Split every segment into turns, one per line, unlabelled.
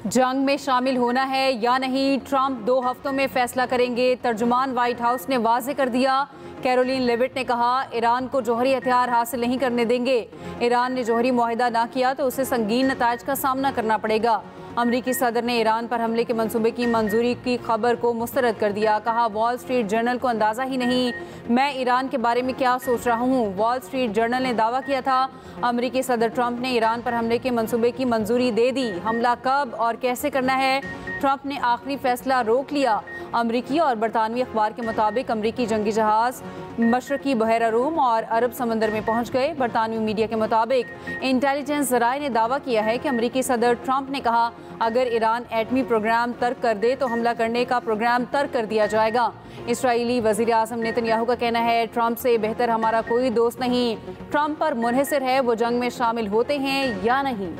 जंग में शामिल होना है या नहीं, ट्रंप 2 हफ्तों में फैसला करेंगे। तर्जुमान व्हाइट हाउस ने वाज़े कर दिया। कैरोलिन लेविट ने कहा, ईरान को जौहरी हथियार हासिल नहीं करने देंगे। ईरान ने जौहरी मुआहिदा ना किया तो उसे संगीन नताइज का सामना करना पड़ेगा। अमरीकी सदर ने ईरान पर हमले के मंसूबे की मंजूरी की खबर को मुस्तरद कर दिया। कहा, वॉल स्ट्रीट जर्नल को अंदाज़ा ही नहीं मैं ईरान के बारे में क्या सोच रहा हूँ। वॉल स्ट्रीट जर्नल ने दावा किया था अमरीकी सदर ट्रंप ने ईरान पर हमले के मंसूबे की मंजूरी दे दी। हमला कब और कैसे करना है, ट्रंप ने आखिरी फैसला रोक लिया। अमरीकी और बरतानवी अखबार के मुताबिक अमरीकी जंगी जहाज़ मशरकी बहरा रूम और अरब समंदर में पहुंच गए। बरतानवी मीडिया के मुताबिक इंटेलिजेंस ज़राए ने दावा किया है कि अमरीकी सदर ट्रंप ने कहा, अगर ईरान एटमी प्रोग्राम तर्क कर दे तो हमला करने का प्रोग्राम तर्क कर दिया जाएगा। इसराइली वज़ीर आज़म नेतन्याहू का कहना है, ट्रंप से बेहतर हमारा कोई दोस्त नहीं। ट्रंप पर मुनहसर है वो जंग में शामिल होते हैं या नहीं।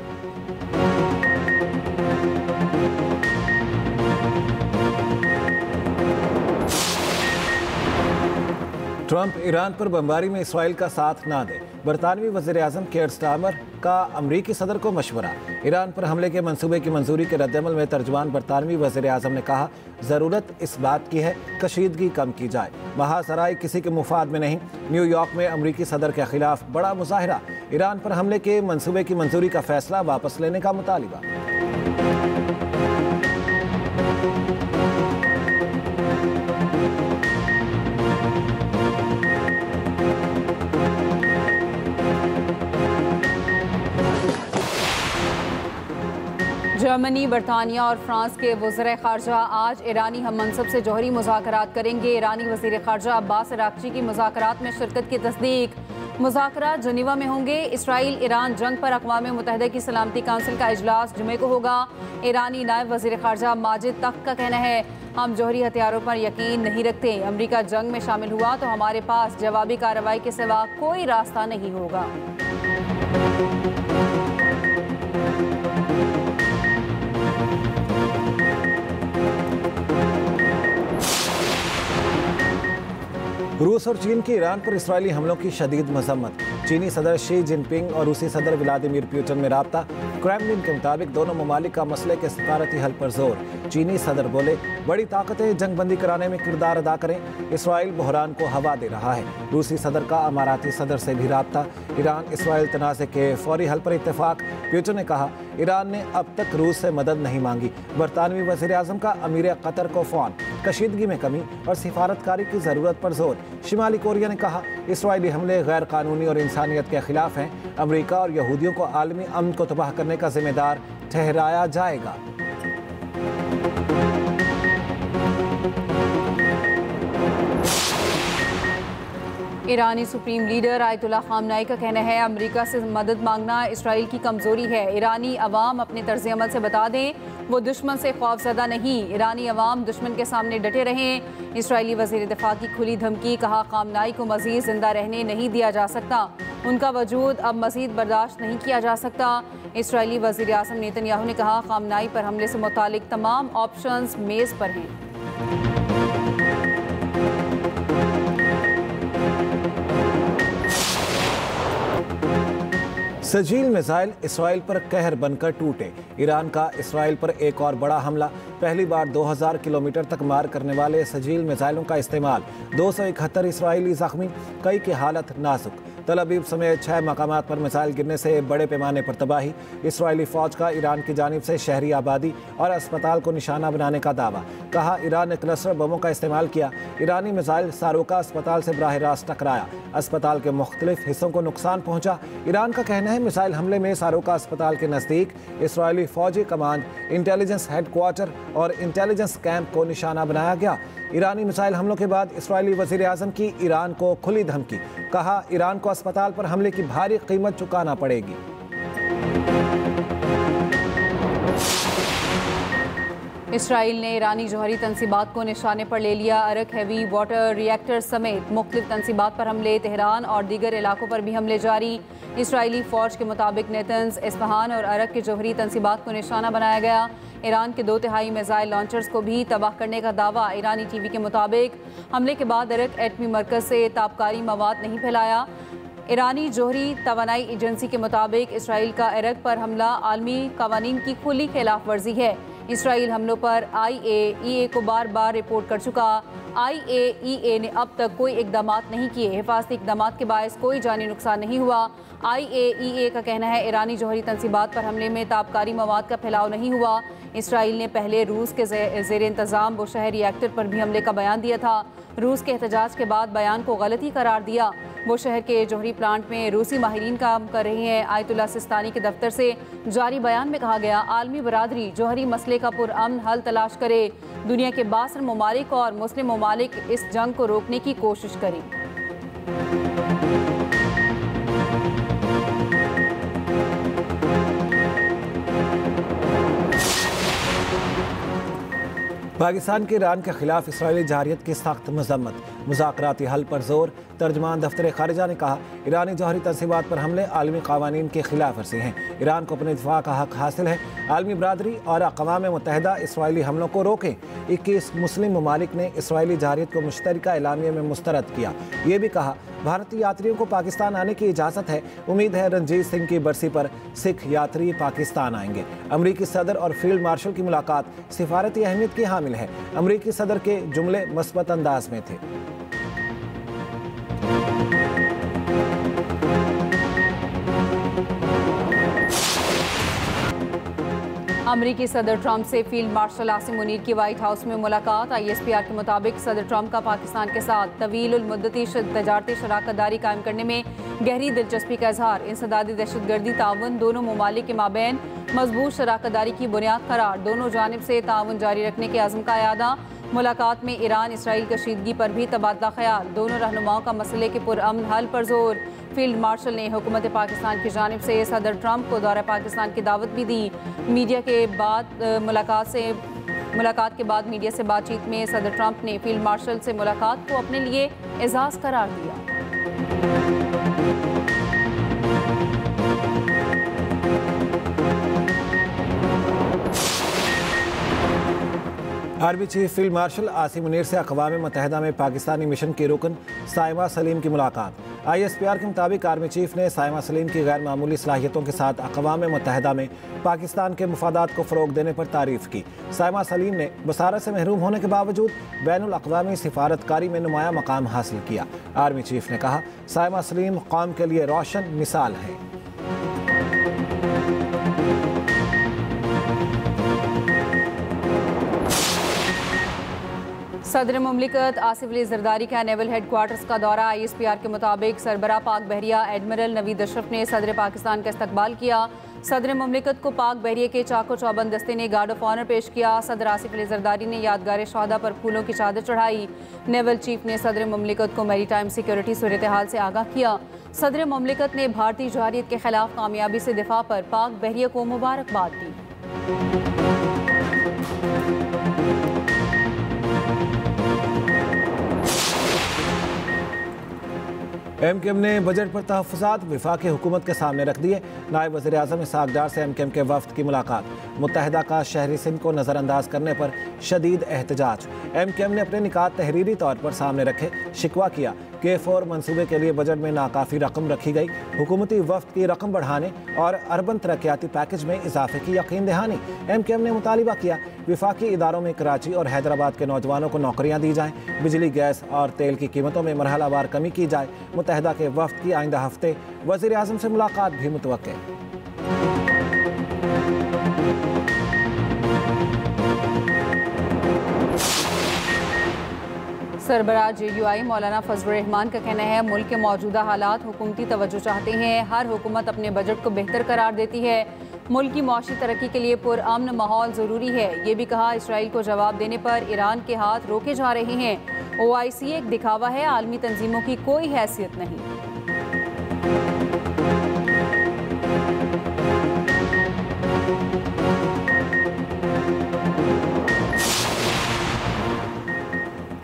ट्रंप ईरान पर बमबारी में इसराइल का साथ ना दे। बरतानवी वज़ीर आज़म केयर स्टारमर का अमरीकी सदर को मशवरा। ईरान पर हमले के मंसूबे की मंजूरी के रद्दमल में तर्जुमान बरतानवी वज़ीर आज़म ने कहा, ज़रूरत इस बात की है कशीदगी कम की जाए, महासराय किसी के मुफाद में नहीं। न्यूयॉर्क में अमरीकी सदर के खिलाफ बड़ा मुजाहिरा। ईरान पर हमले के मंसूबे की मंजूरी का फैसला वापस लेने का मुतालिबा।
जर्मनी, बरतानिया और फ्रांस के वज़ीर ख़ारजा आज ईरानी हम मनसब से जौहरी मुज़ाकरात करेंगे। ईरानी वज़ीर ख़ारजा अब्बास अराग़ची की मुज़ाकरात में शिरकत की तस्दीक। मुज़ाकरात जनीवा में होंगे। इसराइल ईरान जंग पर अक़वाम मुत्तहिदा की सलामती काउंसिल का इजलास जुमे को होगा। ईरानी नायब वज़ीर ख़ारजा माजिद तख्त का कहना है, हम जौहरी हथियारों पर यकीन नहीं रखते। अमरीका जंग में शामिल हुआ तो हमारे पास जवाबी कार्रवाई के सिवा कोई रास्ता नहीं होगा।
रूस और चीन की ईरान पर इसराइली हमलों की शदीद मजम्मत। चीनी सदर शी जिनपिंग और रूसी सदर व्लादिमीर पुतिन में राब्ता। क्रेमलिन के मुताबिक दोनों ममालिक का मसले के सफारती हल पर जोर। चीनी सदर बोले, बड़ी ताकतें जंगबंदी कराने में किरदार अदा करें, इसराइल बहरान को हवा दे रहा है। रूसी सदर का अमाराती सदर से भी राब्ता। ईरान इसराइल तनाज़े के फौरी हल पर इत्तेफाक। पुतिन ने कहा, ईरान ने अब तक रूस से मदद नहीं मांगी। बरतानवी वज़ीर आज़म का अमीर कतर को फ़ोन। कशीदगी में कमी और सिफारतकारी की ज़रूरत पर जोर। शिमाली कोरिया ने कहा, इसराइली हमले गैर कानूनी और इंसानियत के खिलाफ हैं। अमरीका और यहूदियों को आलमी अमन को तबाह करने का जिम्मेदार ठहराया जाएगा।
ईरानी सुप्रीम लीडर आयतुल्लाह खामनाई का कहना है, अमरीका से मदद मांगना इसराइल की कमज़ोरी है। ईरानी अवाम अपने तर्ज अमल से बता दें वो दुश्मन से खौफज़दा नहीं। ईरानी अवाम दुश्मन के सामने डटे रहें। इसराइली वज़ीर दिफा की खुली धमकी। कहा, खामनाई को मज़ीद ज़िंदा रहने नहीं दिया जा सकता। उनका वजूद अब मज़ीद बर्दाश्त नहीं किया जा सकता। इसराइली वज़ीर आज़म नेतन्याहू ने कहा, खामनाई पर हमले से मुतालिक तमाम ऑप्शंस मेज़ पर हैं।
सजील मिसाइल इसराइल पर कहर बनकर टूटे। ईरान का इसराइल पर एक और बड़ा हमला। पहली बार 2000 किलोमीटर तक मार करने वाले सजील मिसाइलों का इस्तेमाल। 271 इसराइली जख्मी, कई की हालत नाजुक। तल अवीव समेत 6 मकामात पर मिसाइल गिरने से बड़े पैमाने पर तबाही। इसराइली फ़ौज का ईरान की जानिब से शहरी आबादी और अस्पताल को निशाना बनाने का दावा। कहा, ईरान ने क्लस्टर बमों का इस्तेमाल किया। ईरानी मिसाइल सारोका अस्पताल से बराह रास्त टकराया। अस्पताल के मुख्तलिफ हिस्सों को नुकसान पहुंचा। ईरान का कहना है, मिसाइल हमले में सारोका अस्पताल के नज़दीक इसराइली फ़ौजी कमांड, इंटेलिजेंस हेडक्वार्टर और इंटेलिजेंस कैंप को निशाना बनाया गया। ईरानी मिसाइल हमलों के बाद इसराइली वज़ीर आज़म की ईरान को खुली धमकी। कहा, ईरान को अस्पताल पर हमले की भारी कीमत चुकाना पड़ेगी।
इसराइल ने ईरानी जौहरी तनसीबात को निशाने पर ले लिया। अरक हैवी वाटर रिएक्टर समेत मुख्तलिफ तनसीबात पर हमले। तेहरान और दीगर इलाकों पर भी हमले जारी। इसराइली फ़ौज के मुताबिक नेतन्स, इस्फहान और अरक के जौहरी तनसीबात को निशाना बनाया गया। ईरान के 2/3 मिसाइल लॉन्चर्स को भी तबाह करने का दावा। ईरानी टीवी के मुताबिक हमले के बाद अरक एटमी मरकज़ से ताबकारी मवाद नहीं फैलाया। ईरानी जोहरी तवानाई एजेंसी के मुताबिक इसराइल का इराक पर हमला आलमी कवानीन की खुली खिलाफ वर्जी है। इसराइल हमलों पर IAEA को बार बार रिपोर्ट कर चुका। IAEA ने अब तक कोई इकदाम नहीं किए। हिफाजती इकदाम के बायस कोई जानी नुकसान नहीं हुआ। IAEA का कहना है ईरानी जोहरी तंसीबात पर हमले में ताबकारी मवाद का फैलाव नहीं हुआ। इसराइल ने पहले रूस के ज़ेर इंतज़ाम बुशहर रिएक्टर पर भी हमले का बयान दिया था। रूस के एहतजाज के बाद बयान को गलती करार दिया। बुशहर के जोहरी प्लांट में रूसी माहिरीन काम कर रहे हैं। आयतुल्लाह सिस्तानी के दफ्तर से जारी बयान में कहा गया, आलमी बरादरी जोहरी मसले का पुरअमन हल तलाश करे। दुनिया के 62 ममालिक और मुस्लिम ममालिक इस जंग को रोकने की कोशिश करें।
पाकिस्तान के ईरान के खिलाफ इसराइली जारियत की सख्त मजम्मत, मुज़ाकराती हल पर जोर। तर्जमान दफ्तर खारिजा ने कहा, ईरानी जौहरी तंसीबात पर हमले आलमी कावानीन के खिलाफ वर्जी हैं। ईरान को अपने दिफा का हक हासिल है। आलमी बरादरी और अक़वाम मुत्तहिदा इसराइली हमलों को रोकें। 21 मुस्लिम ममालिक ने इसराइली जारियत को मुश्तरका एलामिया में मुस्तरद किया। ये भी कहा, भारतीय यात्रियों को पाकिस्तान आने की इजाज़त है। उम्मीद है रणजीत सिंह की बरसी पर सिख यात्री पाकिस्तान आएंगे। अमरीकी सदर और फील्ड मार्शल की मुलाकात सिफारती अहमियत की हामिल है। अमरीकी सदर के जुमले मस्बत अंदाज में थे।
अमरीकी सदर ट्रंप से फील्ड मार्शल आसिम मुनीर की व्हाइट हाउस में मुलाकात। ISPR के मुताबिक सदर ट्रंप का पाकिस्तान के साथ तवील मुद्दती तजारती शराकतदारी कायम करने में गहरी दिलचस्पी का इजहार। इंसदादी दहशतगर्दी ताउन दोनों ममालिक के माबैन मजबूत शराकतदारी की बुनियाद करार। दोनों जानिब से ताउन जारी रखने के अज़्म का यादा। मुलाकात में ईरान इसराइल कशीदगी पर भी तबादला ख्याल। दोनों रहनुमाओं का मसले के पुरअमन हल पर जोर। फील्ड मार्शल ने हुकूमत पाकिस्तान की जानिब से सदर ट्रंप को दौरा पाकिस्तान की दावत भी दी। मीडिया के बाद मुलाकात के बाद मीडिया से बातचीत में सदर ट्रंप ने फील्ड मार्शल से मुलाकात को अपने लिए एजाज़ करार दिया।
Army chief field marshal Asim Munir से अक़वाम मुत्तहिदा में पाकिस्तानी मिशन के रुकन साइमा सलीम की मुलाकात। ISPR के मुताबिक आर्मी चीफ ने साइमा सलीम की गैर मामूली सलाहियतों के साथ अक़वाम मुत्तहिदा में पाकिस्तान के मुफादात को फ़रोग़ देने पर तारीफ़ की। साइमा सलीम ने बसारत से महरूम होने के बावजूद बैनुल अक़वामी सिफारतकारी में नुमाया मकाम हासिल किया। आर्मी चीफ ने कहा, साइमा सलीम कौम के लिए रोशन मिसाल है।
सदर मुमलिकत आसिफ अली जरदारी का नेवल हेडक्वार्टर्स का दौरा। ISPR के मुताबिक सरबरा पाक बहरिया एडमिरल नवीद अशरफ ने सदर पाकिस्तान का इस्तकबाल किया। सदर मुमलिकत को पाक बहरिया के चाको चौबंद दस्ते ने गार्ड ऑफ ऑनर पेश किया। सदर आसिफ अली जरदारी ने यादगार शहादा पर फूलों की चादर चढ़ाई। नेवल चीफ ने सदर मुमलिकत को मैरी टाइम सिक्योरिटी सूरत हाल से आगाह किया। सदर मुमलिकत ने भारतीय जौहरियत के खिलाफ कामयाबी से दिफा पर पाक बहरिया को मुबारकबाद दी।
MKM ने बजट पर तहफ़्फ़ुज़ात वफाकी हुकूमत के सामने रख दिए। नायब वज़ीर आज़म इसहाक़ डार से MKM के वफ़द की मुलाकात। मुत्तहिदा का शहरी सिंध को नज़रअंदाज करने पर शदीद एहतजाज। MKM ने अपने निकात तहरीरी तौर पर सामने रखे। शिकवा किया K4 मनसूबे के लिए बजट में नाकाफ़ी रकम रखी गई। हुकूमती वफ़द की रकम बढ़ाने और अर्बन तरक्याती पैकेज में इजाफे की यकीन दहानी। MKM ने मुतालिबा किया वफाकी इदारों में कराची और हैदराबाद के नौजवानों को नौकरियाँ दी जाएँ। बिजली, गैस और तेल की कीमतों में मरहलावार कमी की जाए। मुत्तहिदा के वफ़द की आइंदा हफ्ते वज़ीर आज़म से मुलाकात भी मुतवक्के।
सरबराह JUI मौलाना फजलुर रहमान का कहना है, मुल्क के मौजूदा हालात हुकूमती तवज्जो चाहते हैं। हर हुकूमत अपने बजट को बेहतर करार देती है। मुल्क की मौशी तरक्की के लिए पुरअमन माहौल ज़रूरी है। ये भी कहा, इसराइल को जवाब देने पर ईरान के हाथ रोके जा रहे हैं। OIC एक दिखावा है, आलमी तंजीमों की कोई हैसियत नहीं।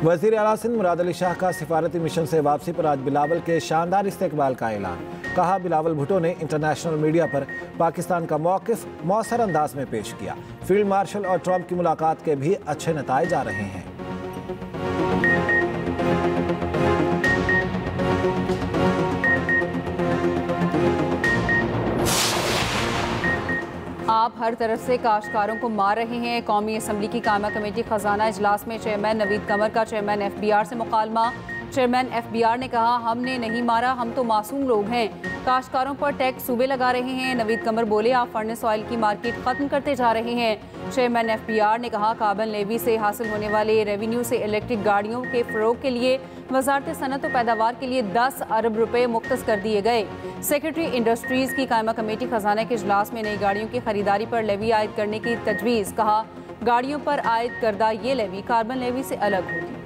वज़ीर आला सिंध मुराद अली शाह का सिफारती मिशन से वापसी पर आज बिलावल के शानदार इस्तेकबाल का ऐलान। कहा, बिलावल भुट्टो ने इंटरनेशनल मीडिया पर पाकिस्तान का मौक़िफ़ मौसर अंदाज में पेश किया। फील्ड मार्शल और ट्रंप की मुलाकात के भी अच्छे नताइज आ रहे हैं।
आप हर तरफ से काश्तकारों को मार रहे हैं। कौमी असम्बली की कायमा कमेटी खजाना इजलास में चेयरमैन नवीद कमर का चेयरमैन FBR से मुकालमा। चेयरमैन FBR ने कहा, हमने नहीं मारा, हम तो मासूम लोग हैं। काश्तकारों पर टैक्स सूबे लगा रहे हैं। नवीद कमर बोले, आप फर्नेस ऑयल की मार्केट खत्म करते जा रहे हैं। चेयरमैन FBR ने कहा, कार्बन लेवी से हासिल होने वाले रेवेन्यू से इलेक्ट्रिक गाड़ियों के फ़रोग के लिए वजारत सनत और पैदावार के लिए 10 अरब रुपए मुख्तस कर दिए गए। सेक्रेटरी इंडस्ट्रीज़ की कायमा कमेटी खजाना के इजलास में नई गाड़ियों की खरीदारी पर लेवी आयद करने की तजवीज़। कहा, गाड़ियों पर आयद करदा ये लेवी कार्बन लेवी से अलग होगी।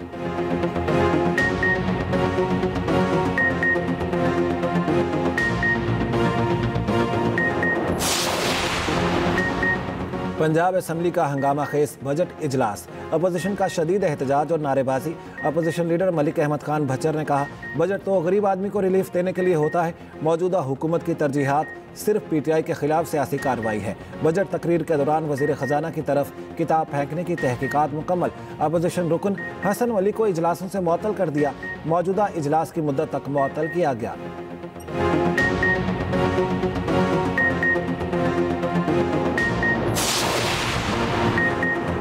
पंजाब असम्बली का हंगामा खेज बजट इजलास, अपोजिशन का शदीद एहतजाज और नारेबाजी। अपोजिशन लीडर मलिक अहमद खान भच्चर ने कहा, बजट तो गरीब आदमी को रिलीफ देने के लिए होता है। मौजूदा हुकूमत की तरजीहात सिर्फ PTI के खिलाफ सियासी कार्रवाई है। बजट तकरीर के दौरान वजीर खजाना की तरफ किताब फेंकने की तहकीकात मुकम्मल। अपोजिशन रुकन हसन वली को इजलासों से मुअत्तल कर दिया। मौजूदा इजलास की मुद्दत तक मुअत्तल किया गया।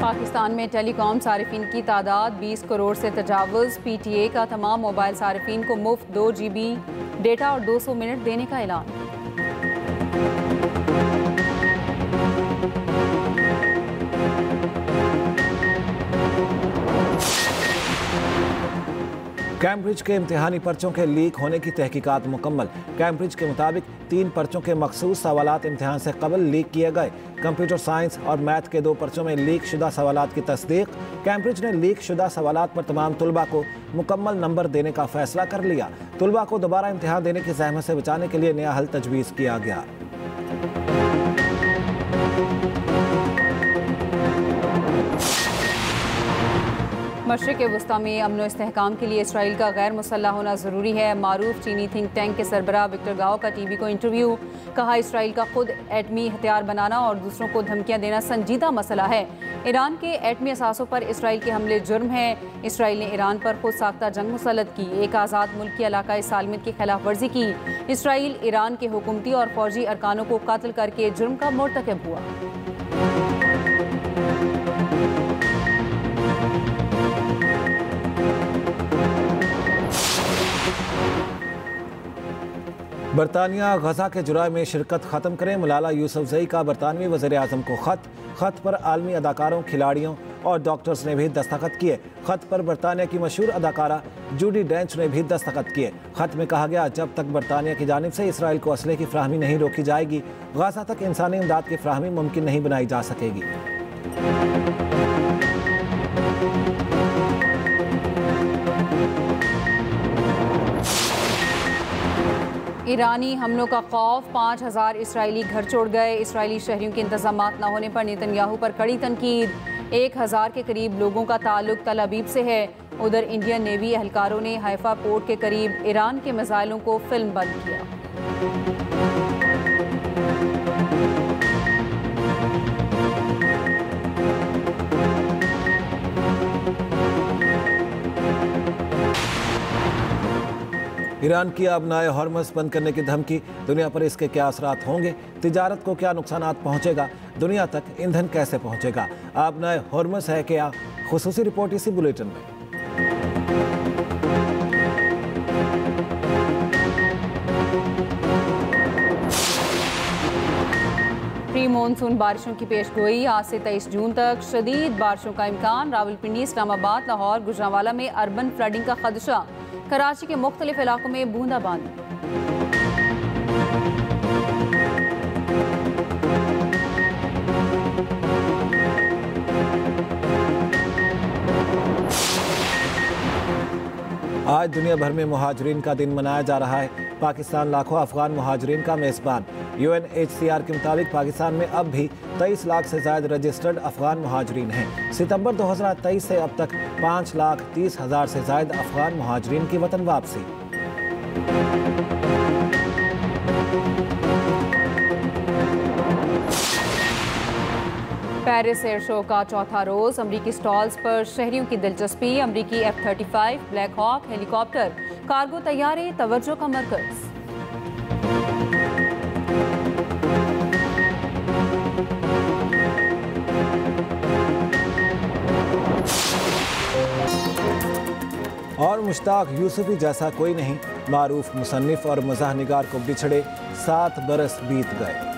पाकिस्तान में टेलीकॉम सारिफिन की तादाद 20 करोड़ से तजावुज़। PTA का तमाम मोबाइल सारिफिन को मुफ्त 2 GB डेटा और 200 मिनट देने का ऐलान।
कैम्ब्रिज के इम्तिहानी पर्चों के लीक होने की तहकीकात मुकम्मल। कैम्ब्रिज के मुताबिक 3 पर्चों के मखसूस सवालात इम्तिहान से कबल लीक किए गए। कंप्यूटर साइंस और मैथ के 2 पर्चों में लीक शुदा सवालात की तस्दीक। कैम्ब्रिज ने लीक शुदा सवालात पर तमाम तुलबा को मुकम्मल नंबर देने का फैसला कर लिया। तुलबा को दोबारा इम्तिहान देने की ज़हमत से बचाने के लिए नया हल तजवीज़ किया गया।
मशरिक़ वस्ता में अमन व इस्तेहकाम के लिए इसराइल का गैर मुसल्लह होना ज़रूरी है। मारूफ चीनी थिंक टैंक के सरबराह विक्टर गाओ का TV को इंटरव्यू। कहा, इसराइल का खुद एटमी हथियार बनाना और दूसरों को धमकियां देना संजीदा मसला है। ईरान के एटमी असासों पर इसराइल के हमले जुर्म हैं। इसराइल ने ईरान पर खुद साख्ता जंग मुसल्लत की। एक आज़ाद मुल्क की इलाकाई सालमियत की खिलाफ वर्जी की। इसराइल ईरान के हुकूमती और फौजी अरकानों को कत्ल करके जुर्म का मुर्तकब हुआ।
बरतानिया गजा के जुराए में शिरकत ख़त्म करें। मलाला यूसुफजई का बरतानवी वज़ीर आज़म को ख़त पर आलमी अदाकारों, खिलाड़ियों और डॉक्टर्स ने भी दस्तखत किए। ख़त पर बरतानिया की मशहूर अदाकारा जूडी डेंच ने भी दस्तखत किए। ख़त में कहा गया, जब तक बरतानिया की जानिब से इसराइल को असले की फ्राहमी नहीं रोकी जाएगी, गजा तक इंसानी इमदाद की फ्राहमी मुमकिन नहीं बनाई जा सकेगी।
ईरानी हमलों का खौफ, 5000 इसराइली घर छोड़ गए। इसराइली शहरियों के इंतजामात न होने पर नेतन्याहू पर कड़ी तनकीद। 1000 के करीब लोगों का ताल्लुक तल अबीब से है। उधर इंडियन नेवी एहलकारों ने हाइफा पोर्ट के करीब ईरान के मिसाइलों को फिल्म बंद किया।
ईरान की आबनाए हॉर्मज़ बंद करने की धमकी, दुनिया पर इसके क्या असरात होंगे? तिजारत को क्या नुकसानात पहुंचेगा? दुनिया तक ईंधन कैसे पहुंचेगा? आबनाए हॉर्मज़ है क्या? खुसूसी रिपोर्ट इसी बुलेटिन में।
प्री मानसून बारिशों की पेशगोई, आज से 23 जून तक शदीद बारिशों का इम्कान। रावलपिंडी, इस्लामाबाद, लाहौर, गुजरांवाला में अर्बन फ्लडिंग का खदशा। कराची के मुख्तलिफ इलाकों में बूंदाबांदी।
आज दुनिया भर में मुहाजिरीन का दिन मनाया जा रहा है। पाकिस्तान लाखों अफगान मुहाजिरीन का मेज़बान। UNHCR के मुताबिक पाकिस्तान में अब भी 23 लाख से ज़्यादा रजिस्टर्ड अफगान मुहाजिरीन हैं। सितंबर 2023 से अब तक 5,30,000 से ज़्यादा अफगान मुहाजिरीन की वतन वापसी।
पेरिस एयर शो का चौथा रोज, अमरीकी स्टॉल्स पर शहरियों की दिलचस्पी। अमरीकी F-35, Black Hawk, helicopter, cargo तैयारे तवज्जो का मरकज।
मुश्ताक यूसुफी जैसा कोई नहीं, मारूफ मुसन्निफ और मज़ाह निगार को बिछड़े 7 बरस बीत गए।